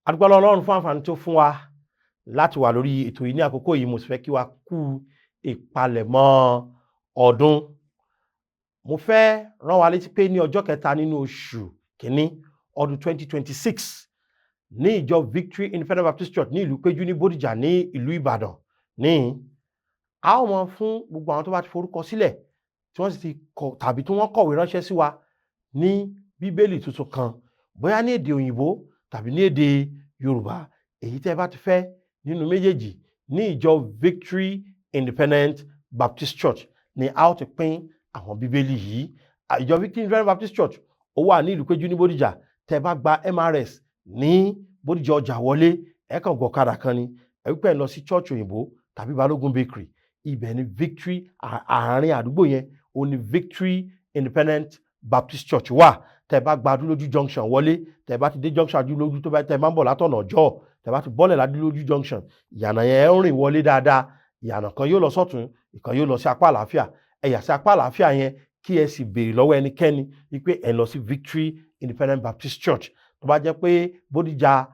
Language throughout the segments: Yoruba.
A dúpẹ́ lọ́wọ́ Ọlọ́run fún àǹfààní tó fún wa láti wà lórí ètò yìí ní àkókò yìí. Mo sì fẹ́ kí wa kú ìpalẹ̀mọ́ ọdún. Mo fẹ́ rán wa létí pé ní ọjọ́ kẹta nínú oṣù kìíní ọdún 2026 ní ìjọ Victory Independent Baptist Church ní ìlú Péjú ní Bódìjà ní ìlú Ìbàdàn ní a ó mọ fún gbogbo àwọn tó bá ti forúkọ sílẹ̀ tí wọ́n sì ti kọ tàbí tí wọ́n kọ̀wé ránṣẹ́ sí wa ní Bíbélì tuntun kan bóyá ní èdè òyìnbó tàbí ní èdè Yorùbá, èyí tẹ́ bá ti fẹ́ nínú méjèèjì ní ìjọ Victory Independent Baptist Church ni a ó ti pín àwọn Bíbélì yìí. Ìjọ Victory Independent Baptist Church ó wà ní ìlú Péjú ní Bódìjà. Tẹ́ bá gba MRS ní Bódìjà ọjà wọlé, ẹ kàn gọ̀kadà kan ni ẹ wípé ẹ lọ sí church òyìnbó tàbí Balógun Bakery. Ibẹ̀ ni Victory, àárín àdúgbò yẹn ó ní Victory Independent Baptist Church wà. Tẹ́ bá gba Adúlójú junction wọlé, tẹ́ bá ti dé junction Adúlójú tó bá tẹ́ máa ń bọ̀ látọ̀nà ọjọ́, tẹ́ bá ti bọ́lẹ̀ ládúlójú junction, ìyànà yẹn ń rìn wọlé dáadáa. Ìyànà kan yóò lọ sọ́tún, ìkan yóò lọ sí apá àlàáfíà. Ẹ yà sí apá àlàáfíà yẹn kí ẹ sì béèrè lọ́wọ́ ẹnikẹ́ni wípé ẹ lọ sí Victory Independent Baptist Church. Tó bá jẹ́ pé Bódìjà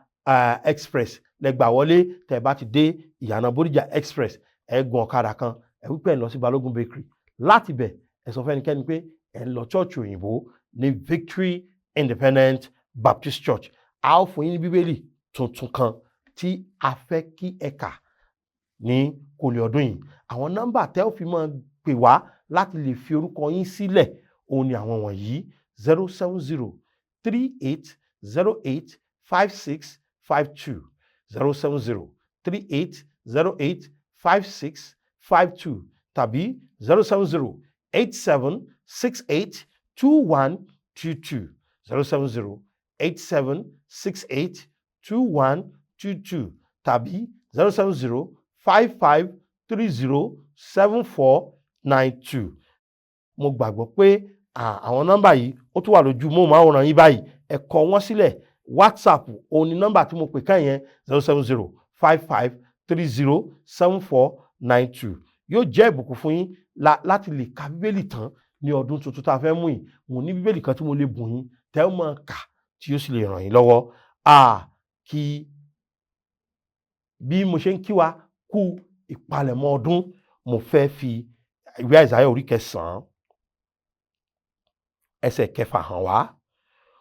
Express lẹ gbà wọlé, tẹ́ bá ti dé ìyànà Bódìjà Express, ẹ gun ọ̀kadà kan ẹ wípé ẹ lọ sí Balógun Bakery. Láti bẹ̀ ẹ sọ fún ẹnikẹ́ni pé ẹ lọ church òyìnbó ní Victory Independent Baptist Church. A ó fún yín ní Bíbélì tuntun kan tí a fẹ́ kí ẹ kà ní kòlẹ̀ ọdún yìí. Àwọn nọ́mbà tẹ́ ò fi máa pè wá láti lè fi orúkọ yín sílẹ̀ òun ni àwọn wọ̀nyí: 07038085652 07038085652 tàbí 07087682122 07087682122 tàbí 07055307492. Mo gbàgbọ́ pé àwọn nọ́mbà yìí ó tún wà lójú móhùnmáwòrán yín báyìí. Ẹ kọ wọ́n sílẹ̀. WhatsApp òun ni nọ́mbà tí mo pè kàn yẹn 07055307492. Yóò jẹ́ ìbùkún fún yín láti lè ka Bíbélì tán ní ọdún tuntun tá a fẹ́ mú yìí. Mo ní Bíbélì kan tí mo lè bùn yín tẹ́ ẹ máa kà tí yóò sì lè ràn yín lọ́wọ́. Kí bí mo ṣe ń kí wa kú ìpalẹ̀mọ́ ọdún, mo fẹ́ fi ìwé Àìsáyà orí 9 ẹsẹ̀ 6 hàn wá.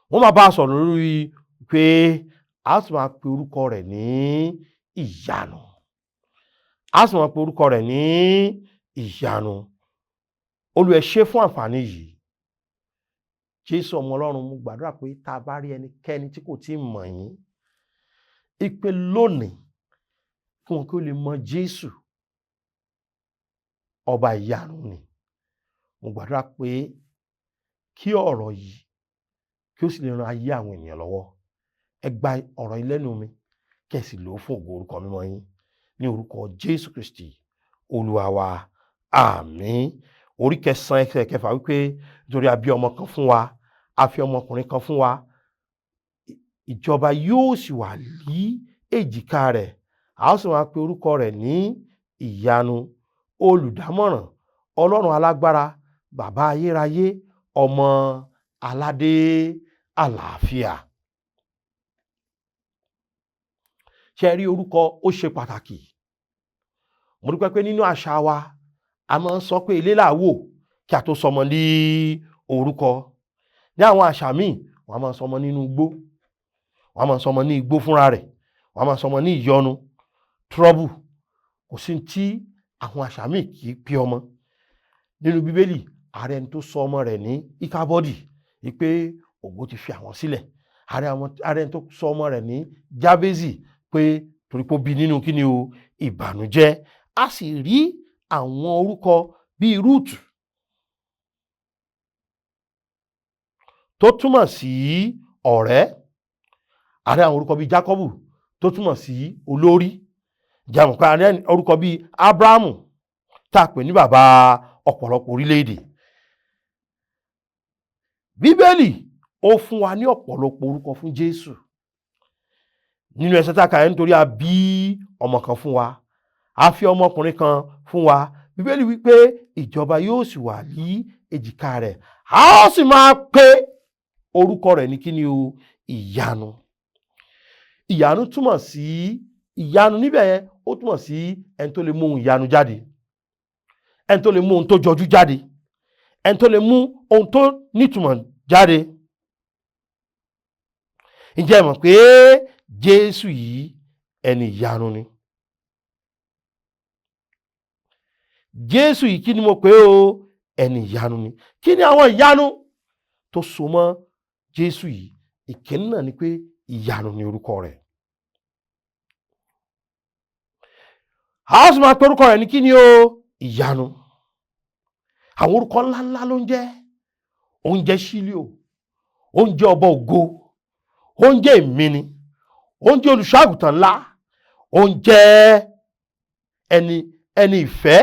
Wọ́n máa bá a sọ̀rọ̀ lórí pé a sì máa pe orúkọ rẹ̀ ní ìyanu. A sì máa pe orúkọ rẹ̀ ní ìyanu. Olúwa ẹ ṣé fún àǹfààní yìí. Jésù ọmọ Ọlọ́run, mo gbàdúrà pé tá a bá rí ẹnikẹ́ni tí kò tí ì mọ̀ yín, ìpè lónìí kí wọn kí ó lè mọ Jésù ọba ìyanu ni. Mo gbàdúrà pé kí ọ̀rọ̀ yìí kí ó sì lè ran ayé àwọn ènìyàn lọ́wọ́. Ẹ gba ọ̀rọ̀ yìí lẹ́nu mi kẹ́ sì lò ó fún ògo orúkọ mímọ́ yín ní orúkọ Jésù Kristi Olúwa wa. Àmín. Orí 9 ẹsẹ̀ 6 wípé nítorí a bí ọmọ kan fún wa, a fi ọmọkùnrin kan fún wa, ìjọba yóò sì wà ní èjìká rẹ̀. A ó sì máa pe orúkọ rẹ̀ ní ìyanu, olùdámọ̀ràn, Ọlọ́run alágbára, bàbá ayérayé, ọmọ aládé àlàáfíà. Ṣé rí orúkọ ó ṣe pàtàkì. Mo dúpẹ́ pé nínú àṣà wa a máa ń sọ pé ilé là wò kí a tó sọmọ ní orúkọ. Ní àwọn àṣà míì wọ́n á máa sọmọ nínú igbó, wọ́n á máa sọmọ ní igbó fúnra rẹ̀, wọ́n á máa sọmọ ní ìyọnu, trouble. Kò sí tí àwọn àṣà míì kì í pe ọmọ. Nínú Bíbélì ààrẹ ẹni tó sọ ọmọ rẹ̀ ní Íkábọ́dì wípé ògo ti fi àwọn sílẹ̀. Ààrẹ ẹni tó sọ ọmọ rẹ̀ ní Jábésì pé torí pé ó bí nínú kíni o ìbànújẹ́. A sì rí àwọn orúkọ bíi Rúùtù tó túmọ̀ sí ọ̀rẹ́. Ààrẹ àwọn orúkọ bíi Jákọ́bù tó túmọ̀ sí olórí. Jàmọ̀ pé ààrẹ orúkọ bíi Ábúráhámù tá a pè ní bàbá ọ̀pọ̀lọpọ̀ orílẹ̀-èdè. Bíbélì ó fún wa ní ọ̀pọ̀lọpọ̀ orúkọ fún Jésù. Nínú ẹsẹ̀ tá a kà yẹn, nítorí a bí ọmọ kan fún wa, a fi ọmọkùnrin kan fún wa. Bíbélì wípé ìjọba yóò sì wà ní èjìká rẹ̀. A ó sì máa pe orúkọ rẹ̀ ní kíni o ìyanu. ìyanu túmọ̀ sí ìyanu níbẹ̀ yẹn, ó túmọ̀ sí ẹni tó lè mú ohun ìyanu jáde, ẹni tó lè mú ohun tó jọjú jáde, ẹni tó lè mú ohun tó nítumọ̀ jáde. Ǹjẹ́ ẹ mọ̀ pé Jésù yìí ẹni ìyanu ni? Jésù yìí kí ni mo pè o? Ẹni ìyanu ni. Kí ni àwọn ìyanu tó so mọ́ Jésù yìí? Ìkíní náà ni pé ìyanu ni orúkọ rẹ̀. A ó sì máa pe orúkọ rẹ̀ ní kí ni o? Ìyanu. Àwọn orúkọ ńláńlá ló ń jẹ́. Ó ń jẹ́ Ṣílíò, ó ń jẹ́ ọba ògo, ó ń jẹ́ ìmíní, ó ń jẹ́ olùṣọ́-àgùntàn ńlá, ó ń jẹ́ ẹni ìfẹ́,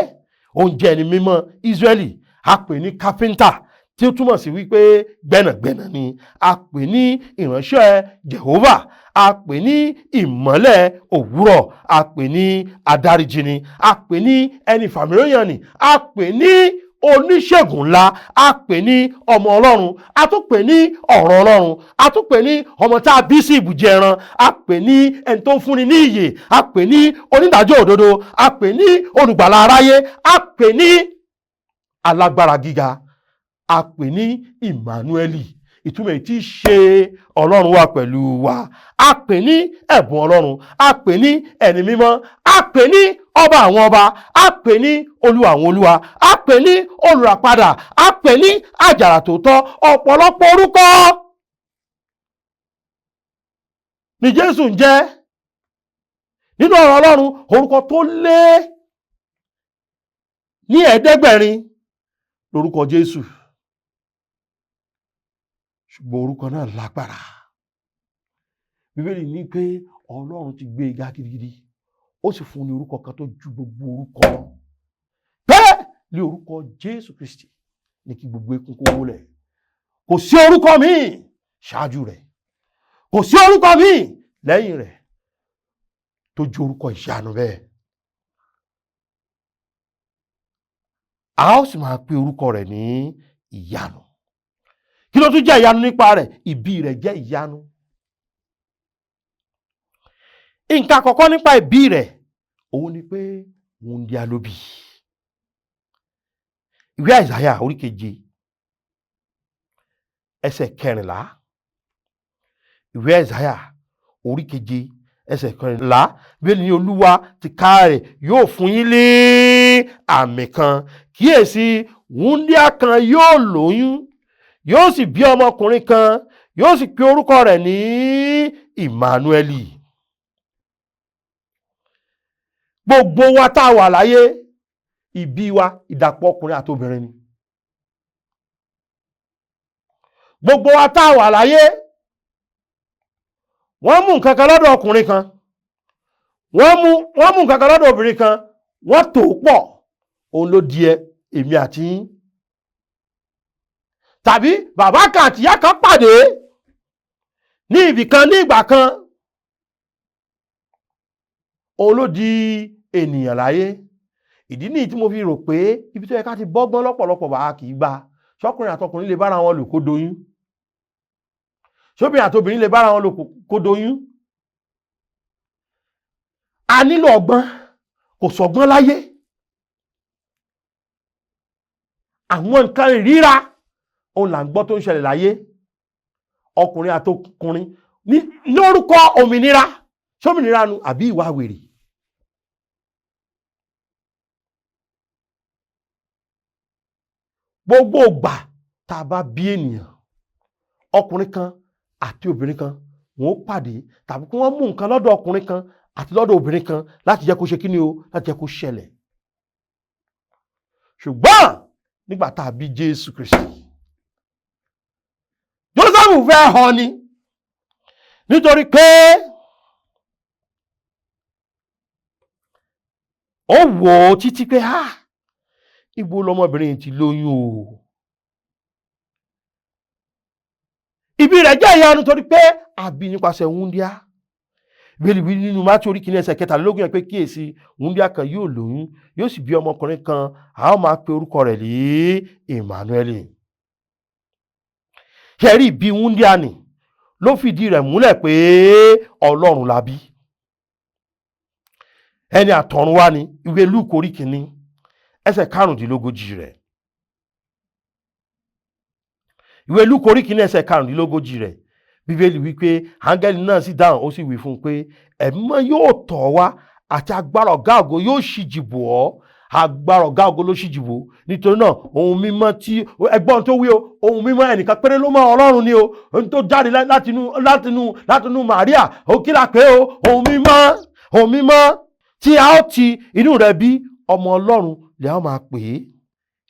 ó ń jẹ́ ẹni mímọ́ Ísírẹ́lì. A pè ní kápẹ́ńtà, tí ó túmọ̀ sí wípé gbẹ́nàgbẹ́nà ni. A pè ní ìránṣẹ́ Jèhófà, a pè ní ìmọ́lẹ̀ òwúrọ̀, a pè ní adáríjini, a pè ní ẹni ìfàmìróyàn ni, a pè ní oníṣègùn ńlá, a pè ní ọmọ Ọlọ́run, a tún pè ní ọ̀rọ̀ Ọlọ́run, a tún pè ní ọmọ tá a bí sí ibùjẹ ẹran, a pè ní ẹni tó ń fúnni ní ìyè, a pè ní onídàájọ́ òdodo, a pè ní olùgbàlà aráyé, a pè ní alágbára gíga, a pè ní Ìmánúẹ́lì. Ìtumọ̀ tí í ṣe Ọlọ́run wà pẹ̀lú wa. A pè ní ẹ̀bùn Ọlọ́run, a pè ní ẹni mímọ́, a pè ní ọba àwọn ọba, a pè ní olúwa àwọn olúwa, a pè ní olùràpadà, a pè ní àjàrà tòótọ́. Ọ̀pọ̀lọpọ̀ orúkọ ni Jésù ń jẹ́ nínú ọ̀rọ̀ Ọlọ́run. Orúkọ tó lé ní 700 lórúkọ Jésù, ṣùgbọ́n orúkọ náà lágbára. Bíbélì ní pé Ọlọ́run ti gbé e ga gidigidi, ó sì fún ní orúkọ kan tó ju gbogbo orúkọ lọ. Bẹ́ẹ̀ ni orúkọ Jésù Kristi ní kí gbogbo eékún kó wólẹ̀. Kò sí orúkọ míì ṣáájú rẹ̀, kò sí orúkọ míì lẹ́yìn rẹ̀ tó ju orúkọ ìyanu bẹ́ẹ̀. A ó sì máa pe orúkọ rẹ̀ ní ìyanu. Kí ló tún jẹ́ ìyanu nípa rẹ̀? Ìbí rẹ̀ jẹ́ ìyanu. Nǹkan àkọ́kọ́ nípa ìbí rẹ̀, òun ni pé wúńdíá ló bí. Ìwé Àìsáyà orí 7 ẹsẹ̀ 14. Ìwé Àìsáyà orí 7 ẹsẹ̀ 14. Bẹ́ẹ̀ ni Olúwa tìkára rẹ̀ yóò fún yín ní àmì kan. Kíyèsí, wúńdíá kan yóò lóyún, yóò sì bí ọmọkùnrin kan, yóò sì pe orúkọ rẹ̀ ní Ìmánúẹ́lì. Gbogbo wa tá a wà láyé, ìbí wa ìdàpọ̀ ọkùnrin àti obìnrin ni. Gbogbo wa tá a wà láyé, wọ́n mú nǹkan kan lọ́dọ̀ ọkùnrin kan, wọ́n mú nǹkan kan lọ́dọ̀ obìnrin kan, wọ́n tò pọ̀, òun ló di èmi àti yín. Tàbí bàbá kan àti ìyá kan pàdé ní ibì kan ní ìgbà kan, òun ló di ènìyàn láyé. Ìdí nìyí tí mo fi rò pé ibi tó yẹ ká ti bọ́gbọ́n lọ́pọ̀lọpọ̀ wà kì í gbà. Ṣọ́kùnrin àtọkùnrin lè bára wọn lò kó doyún? Ṣóbìnrin àtobìnrin lè bára wọn lò kó doyún? A nílò ọgbọ́n, kò sọ́gbọ́n láyé. Àwọn nǹkan ìríra òun là ń gbọ́ tó ń ṣẹlẹ̀ láyé. Ọkùnrin àtọkùnrin ní lórúkọ òmìnira, ṣómìnira nu àbí ìwà wèrè? Gbogbo ìgbà tá a bá bí ènìyàn, ọkùnrin kan àti obìnrin kan wọ́n pàdé, tàbí kí wọ́n mú nǹkan lọ́dọ̀ ọkùnrin kan àti lọ́dọ̀ obìnrin kan láti jẹ́ kó ṣe kíni o, láti jẹ́ kó ṣẹlẹ̀. Ṣùgbọ́n nígbà tá a bí Jésù Kristi, Jósẹ́fù fẹ́ họ ni, nítorí pé ó wò ó títí pé ibo lọmọbìnrin ti lóyún o. Ìbí rẹ̀ jẹ́ ìyanu torí pé a bí nípasẹ̀ wúńdíá. Bíbélì wí nínú Mátíù orí 1 ẹsẹ̀ 23 yẹn pé kíyèsí, wúńdíá kan yóò lóyún, yóò sì bí ọmọkùnrin kan, a ó máa pe orúkọ rẹ̀ ní Ìmánúẹ́lì. Ṣẹ̀rí ìbí wúńdíá ni ló fìdí rẹ̀ múlẹ̀ pé Ọlọ́run la bí. Ẹni àtọ̀run wá ni, ìwé Lúùkù orí kìíní ẹsẹ̀ 45 rẹ̀. Ìwé Lúùkù orí kìíní ẹsẹ̀ 45 rẹ̀, Bíbélì wípé áńgẹ́lì náà sì dáhùn, ó sì wí fún un pé Ẹ̀mí Mímọ́ yóò tọ̀ ọ́ wá àti agbára ọ̀gá ògo yóò ṣíji bò ọ́. Agbára ọ̀gá ògo ló ṣíji bò. Nítorí náà ohun mímọ́ tí ẹgbọ́n tó wí o, ohun mímọ́ ẹnìkan péré ló mọ̀ Ọlọ́run ni o, ohun tó jáde látinú Màríà, ó kí la pé o, ohun mímọ́ tí a ó ti inú rẹ̀ bí, ọmọ Ọlọ́run lè a máa pè é.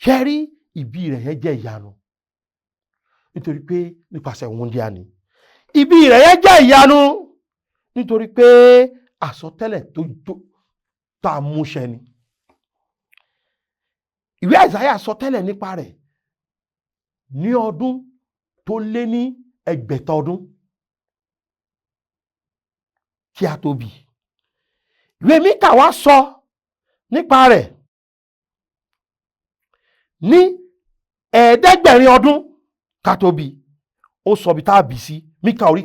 Ṣé rí ìbí rẹ̀ yẹn jẹ́ ìyanu, nítorí pé nípasẹ̀ wúńdíá ni. Ìbí rẹ̀ yẹn jẹ́ ìyanu nítorí pé àsọtẹ́lẹ̀ tó tá a múṣẹ ni. Ìwé Àìsáyà sọtẹ́lẹ̀ nípa rẹ̀ ní ọdún tó lé ní 600 ọdún kí a tó bí. Ìwé Míkà wá sọ nípa rẹ̀ ní 700 ọdún ká tó bí. Ó sọ bí tá a bí sí. Míkà orí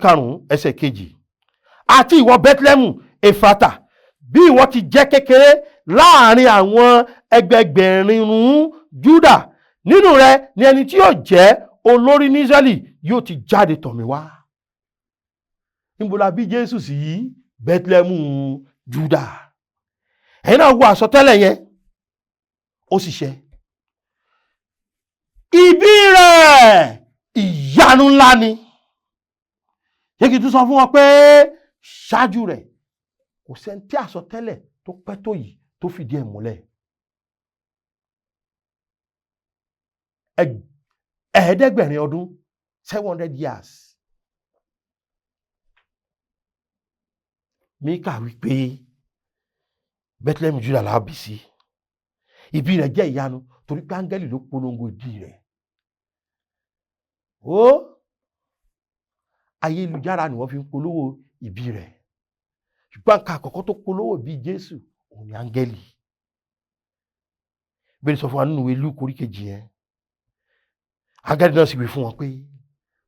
5 ẹsẹ̀ 2. Àti ìwọ Bẹ́tílẹ́mù Éfrátà, bí ìwọ ti jẹ́ kékeré láàrin àwọn ẹgbẹgbẹ̀rún Júdà, nínú rẹ ni ẹni tí yóò jẹ́ olórí ní Ísírẹ́lì yóò ti jáde tọ̀ mí wá. Níbo la bí Jésù sí? Bẹ́tílẹ́mù Júdà. Ẹ̀yin náà wo àsọtẹ́lẹ̀ yẹn, ó sì ṣẹ. Ìbí rẹ̀ ìyanu ńlá ni. Ṣé kí n tún sọ fún wọn pé ṣáájú rẹ̀ kò sẹ́ni tí àsọtẹ́lẹ̀ tó pẹ́ tó yìí tó fìdí ẹ̀ múlẹ̀. 700 ọdún, 700 years. Míkà wípé Bethlehem Judah la bí sí. Ìbí rẹ̀ jẹ́ ìyanu torí pé áńgẹ́lì ló polongo ìbí rẹ̀. Ó ayélujára ni wọ́n fi ń polówó ìbí rẹ̀. Ṣùgbọ́n nǹkan àkọ́kọ́ tó polówó ìbí Jésù òun ni áńgẹ́lì. Bẹ́ẹ̀ sọ fún wa nínú ìwé Lúùkù orí 2 yẹn. Áńgẹ́lì náà sì wí fún wọn pé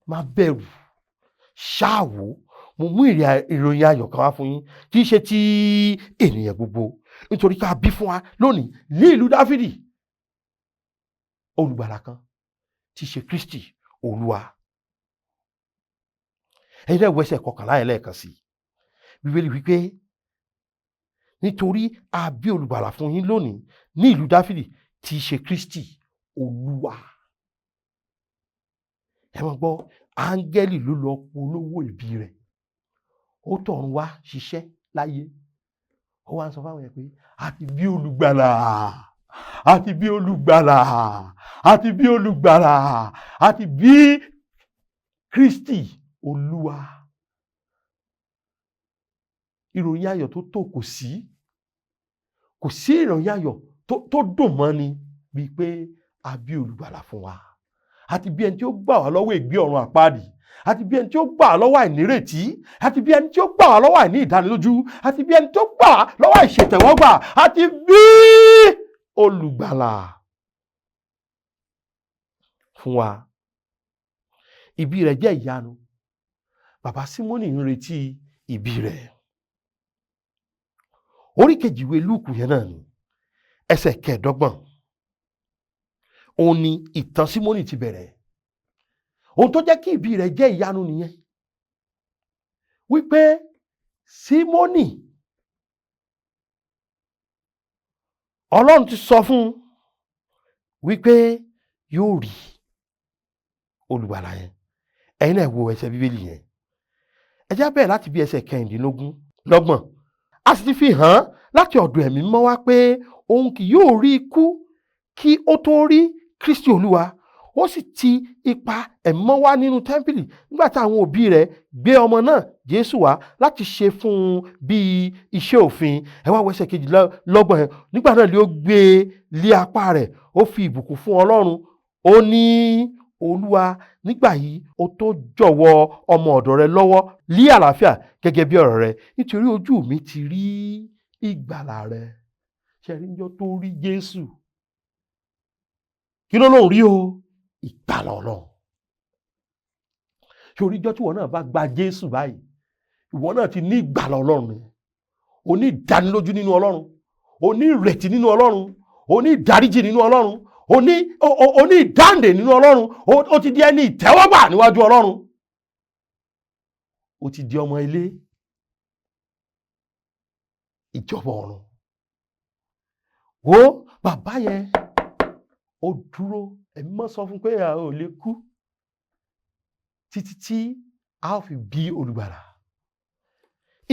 má bẹ̀rù, ṣáà wò, mo mú ìròyìn ayọ̀ kan wá fún yín tí í ṣe ti ènìyàn gbogbo, nítorí ká bí fún wa lónìí ní ìlú Dáfídì olùgbàlà kan tí í ṣe Kristi Olúwa. Ẹ̀yin náà wo ẹsẹ̀ 11 yẹn lẹ́ẹ̀kan sí. Bíbélì wípé nítorí a bí olùgbàlà fún yín lónìí ní ìlú Dáfídì tí í ṣe Kristi Olúwa. Ẹ máa gbọ́, áńgẹ́lì ló lọ polówó ìbí rẹ̀. Ó tọ̀run wá ṣiṣẹ́ láyé. Ó wá ń sọ fáwọn yẹn pé a ti bí olùgbàlà, a ti bí olùgbàlà, a ti bí olùgbàlà, a ti bí Kristi Olúwa. Ìròyìn ayọ̀ tó tó kò sí ìròyìn ayọ̀ tó dùn mọ́ ni bíi pé a bí olùgbàlà fún wa. Àti bí ẹni tí ó gbà wá lọ́wọ́ ègbé ọ̀run àpáàdì, àti bí ẹni tí ó gbà wá lọ́wọ́ àìnírètí, àti bí ẹni tí ó gbà wá lọ́wọ́ àìní ìdánilójú, àti bí ẹni tí ó gbà wá lọ́wọ́ àìṣètẹ̀wọ́gbà, àti bí olùgbàlà fún wa. Ìbí rẹ̀ jẹ́ ìyanu. Bàbá Símónì ń retí ìbí rẹ̀. Orí 2 ìwé Lúùkù yẹn náà ni ẹsẹ̀ 25. Òun ni ìtàn Símónì ti bẹ̀rẹ̀. Ohun tó jẹ́ kí ìbí rẹ̀ jẹ́ ìyanu nìyẹn. Wípé Símónì, Ọlọ́run ti sọ fún un wípé yóò rí olùgbàlà yẹn. Ẹ̀yin náà wo ẹsẹ̀ Bíbélì yẹn. Ẹ já bẹ̀rẹ̀ láti bí ẹsẹ̀ 26. A sì ti fi hàn láti ọ̀dọ̀ Ẹ̀mí Mímọ́ wá pé òun kì yóò rí ikú kí ó tó rí Kristi Olúwa. Ó sì ti ipa Ẹ̀mí Mímọ́ wá nínú tẹ́ḿpìlì nígbà tí àwọn òbí rẹ̀ gbé ọmọ náà Jésù wá láti ṣe fún un bí iṣẹ́ òfin. Ẹ wá wo ẹsẹ̀ 22 yẹn. Nígbà náà ló gbé lé apá rẹ̀, ó fi ìbùkún fún Ọlọ́run. Ó ní, Olúwa, nígbà yìí ó tó jọ̀wọ́ ọmọ ọ̀dọ̀ rẹ lọ́wọ́ lí àlàáfíà gẹ́gẹ́ bí ọ̀rọ̀ rẹ, nítorí ojú mi ti rí ìgbàlà rẹ. Ṣé rí níjọ́ tó rí Jésù, kí ló lóun rí o? Ìgbàlà Ọlọ́run. sórí ìjọ́ tí ìwọ náà bá gba Jésù báyìí, ìwọ náà ti ní ìgbàlà Ọlọ́run, o ní ìdánilójú nínú Ọlọ́run, o ní ìrètí nínú Ọlọ́run, o ní ìdáríjì nínú Ọlọ́run, o ní ìdáǹdè nínú Ọlọ́run, o ti di ẹni ìtẹ́wọ́gbà níwájú Ọlọ́run, o ti di ọmọ ilé ìjọba ọ̀run. Wo bàbá yẹn ó dúró, ẹ̀mí mọ́ sọ fún pé a ò lè kú títí tí a ó fi bí olùgbàlà.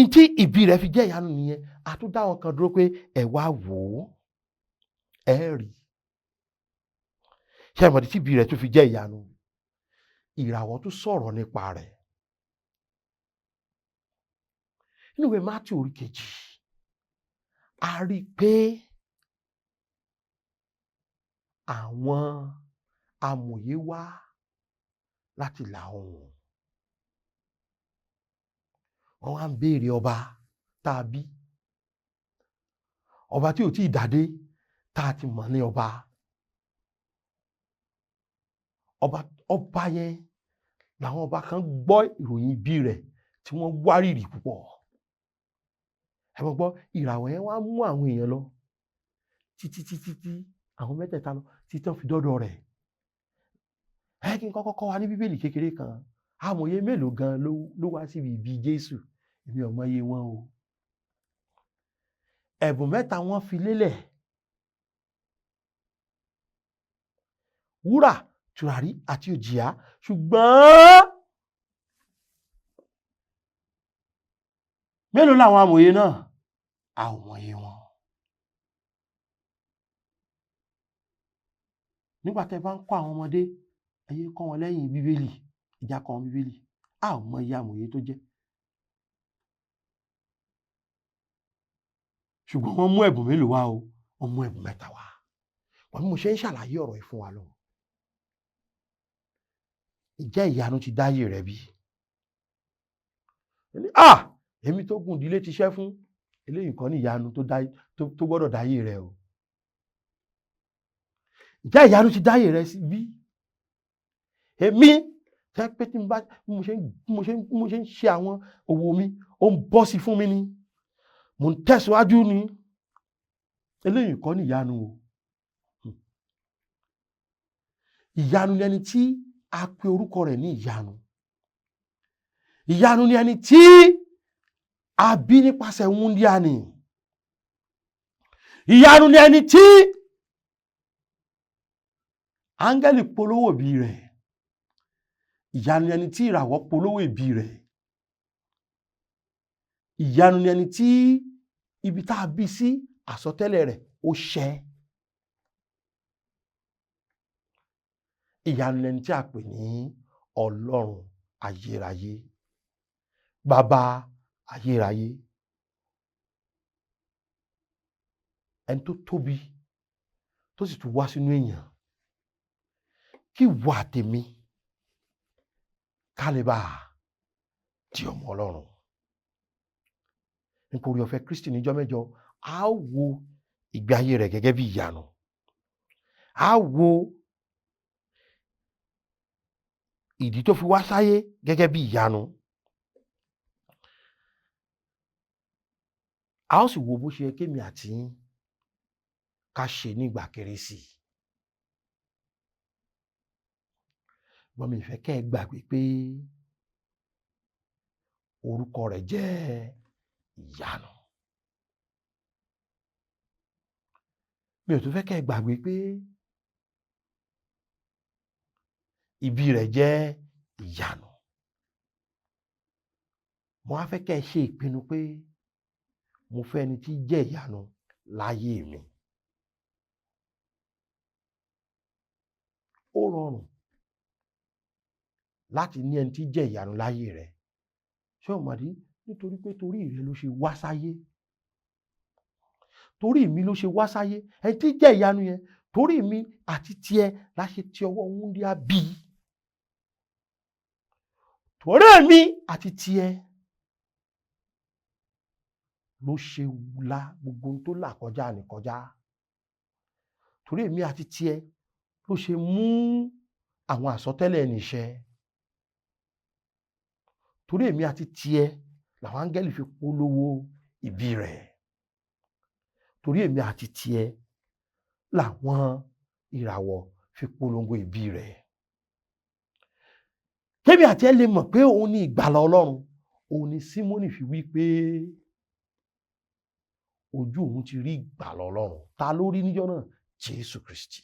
Ntí ìbí rẹ̀ fi jẹ́ ìyanu nìyẹn. A tún dá wọn kan dúró pé ẹ wá wò ó, ẹ rí. Ṣé ìmọ̀dí tí ìbí rẹ̀ tún fi jẹ́ ìyanu? Ìràwọ̀ tún sọ̀rọ̀ nípa rẹ̀. Nínú ìwé Mátíù orí 2, a rí i pé àwọn amòye wá láti ìlà oòrùn. Wọ́n wá ń béèrè ọba tá a bí, ọba tí ò tí ì dádé tá a ti mọ̀ ní ọba. Ọba yẹn làwọn ọba kan gbọ́ ìròyìn ìbí rẹ̀ tí wọ́n wárìrì púpọ̀. Ẹ mọ̀ gbọ́, ìràwọ̀ yẹn wá mú àwọn èèyàn lọ títí àwọn mẹ́tẹ̀ẹ̀ta lọ títí tán fi dọ́dọ̀ rẹ̀. Kí n kọ́kọ́ kọ́ wa ní bíbélì kékeré kan. Amòye mélòó gan ló wá síbi ìbí Jésù? Èmi ò mọye wọn o. Ẹ̀bùn 3 wọ́n fi lélẹ̀: wúrà, tùràrí àti òjìá. Ṣùgbọ́n mélòó làwọn amòye náà? A ò mọye wọn. Nígbà tẹ́ bá ń kọ́ àwọn ọmọdé, ẹ yé kọ́ wọn lẹ́yìn bíbélì, ìjà kọ́ wọn bíbélì. A ò mọ iye amòye tó jẹ́. Ṣùgbọ́n wọ́n mú ẹ̀bùn mélòó wá o? Wọ́n mú ẹ̀bùn 3 wá. Wọ́n bí mo ṣe ń ṣàlàyé ọ̀rọ̀ yìí fún wa lọ. Ìjẹ́ ìyanu ti dáyé rẹ̀ bí? Èmi tó gùn ìdílé ti ṣẹ́ fún, eléyìí kan ní ìyanu tó gbọ́dọ̀ dáyé rẹ̀ o. Ìjẹ́ ìyanu ti dáyé rẹ̀ sí bí? Èmi jẹ́ pé tí mo ṣe ń ṣe àwọn òwò mi, ó ń bọ́ sí fún mi ni, mo ń tẹ̀síwájú ni. Eléyìí kan ní ìyanu o. Ìyanu ni ẹni tí a pe orúkọ rẹ̀ ní ìyanu. Ìyanu ni ẹni tí a bí nípasẹ̀ wúńdíá ni. Ìyanu ni ẹni tí áńgẹ́lì polówó ìbí rẹ̀. Ìyanu ni ẹni tí ìràwọ̀ polówó ìbí rẹ̀. Ìyanu ni ẹni tí ibi tá a bí sí àsọtẹ́lẹ̀ rẹ̀ ó ṣẹ. Ìyanu ni ẹni tí a pè ní Ọlọ́run ayérayé, Bàbá ayérayé. Ẹni tó tóbi tó sì tún wá sínú èèyàn kí wà tèmi ká lè bá di ọmọ Ọlọ́run. Nítorí ọ̀fẹ́ Kristi níjọ́ mẹ́jọ, a wo ìgbé ayé rẹ̀ gẹ́gẹ́ bí ìyanu. A wo ìdí tó fi wá sáyé gẹ́gẹ́ bí ìyanu. A ó sì wo bó ṣe yẹ kémi àti yín ká ṣe nígbà Kérésì. Gbọ́n mi fẹ́ kẹ́ ẹ gbàgbé pé orúkọ rẹ̀ jẹ́ ìyanu. Mi ò tún fẹ́ kẹ́ ẹ gbàgbé pé ìbí rẹ̀ jẹ́ ìyanu. Mo wá fẹ́ kẹ́ ẹ ṣe ìpinnu pé mo fẹ́ ẹni tí jẹ́ ìyanu láyé mi. Ó rọrùn láti ní ẹni tí jẹ́ ìyanu láyé rẹ̀. Ṣé o mọ̀ dí? Nítorí pé torí rẹ̀ ló ṣe wá sáyé. Torí mi ló ṣe wá sáyé. Ẹni tí jẹ́ ìyanu yẹn, torí mi àti tiẹ̀ la ṣe ti ọwọ́ wúńdíá bí. Torí mi àti tiẹ̀ ló ṣe la gbogbo tó là kọjá ní kọjá. Torí mi àti tiẹ̀ ló ṣe mú àwọn àsọtẹ́lẹ̀ ẹni ṣẹ. torí èmi àti tiẹ̀ làwọn áńgẹ́lì fi polówó ìbí rẹ̀, torí èmi àti tiẹ̀ làwọn ìràwọ̀ fi polongo ìbí rẹ̀. Kébì àti ẹ lè mọ̀ pé òun ni ìgbàlà Ọlọ́run, òun ni Símónì fi wí pé ojú òun ti rí ìgbàlà Ọlọ́run. Ta ló rí níjọ́ náà? Jésù Kristi.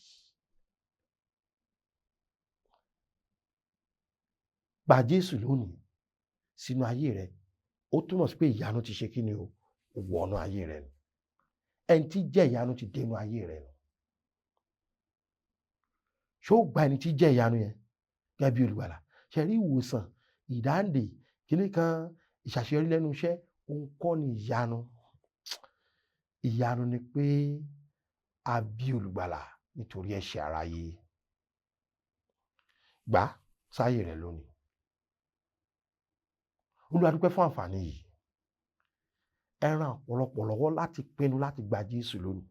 Gba Jésù lónìí sínú ayé rẹ, ó túmọ̀ sí pé ìyanu ti ṣe kí ni o, wọnú ayé rẹ. Ẹni tí jẹ́ ìyanu ti dénú ayé rẹ. Ṣé ó gba ẹni tí jẹ́ ìyanu yẹn gẹ́gẹ́ bí olùgbàlà? Ṣé rí ìwòsàn, ìdáǹdè, kíní kan, ìṣàṣeyọrí lẹ́nu iṣẹ́, òun kọ́ ni ìyanu. Ìyanu ni pé a bí olùgbàlà nítorí ẹ̀ṣẹ̀ aráyé. Gbà sáyé rẹ lónìí. Olúwa dúpẹ́ fún àǹfààní yìí. Ẹ ràn ọ̀pọ̀lọpọ̀ lọ́wọ́ láti pinnu láti gba Jésù lónìí.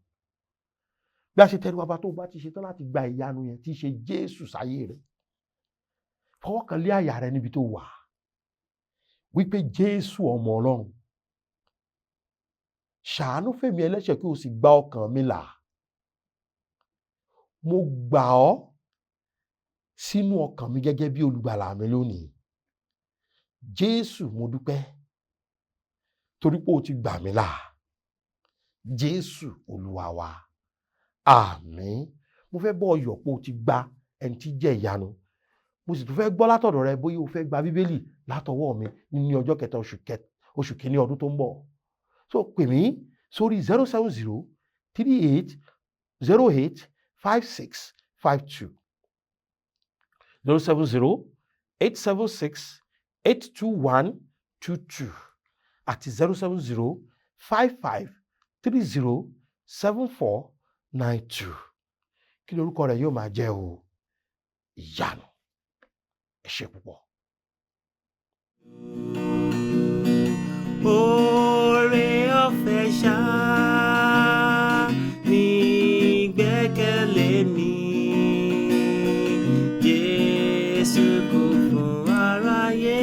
Bí a ṣe tẹríba bá tó bá ti ṣetán láti gba ìyanu yẹn tí í ṣe Jésù sáyé rẹ, fọwọ́ kan lé àyà rẹ níbi tó wà wípé Jésù ọmọ Ọlọ́run, ṣàánú fèmí ẹlẹ́ṣẹ̀ kí o sì gba ọkàn mi là. Mo gbà ọ́ sínú ọkàn mi gẹ́gẹ́ bí olùgbàlà mi lónìí. Jésù, mo dúpẹ́ torí pé o ti gbà mí là. Jésù Olúwa wa. Àmín. Mo fẹ́ bọ́ ọyọ̀ pé o ti gba ẹni tí jẹ́ ìyanu. Mo sì tún fẹ́ gbọ́ látọ̀dọ̀ rẹ bóyá o fẹ́ gba Bíbélì látọwọ́ mi ní ọjọ́ kẹta oṣù kìíní ọdún tó ń bọ̀. So pè mí sórí 07038085652 07087682122 àti 07055307492. Kí lorúkọ rẹ̀ yóò máa jẹ́ o? Ìyanu. Ẹ ṣé púpọ̀. Oore ọ̀fẹ́ ṣá ni ìgbẹ́kẹ̀lé mi. Jésù kú fún aráyé.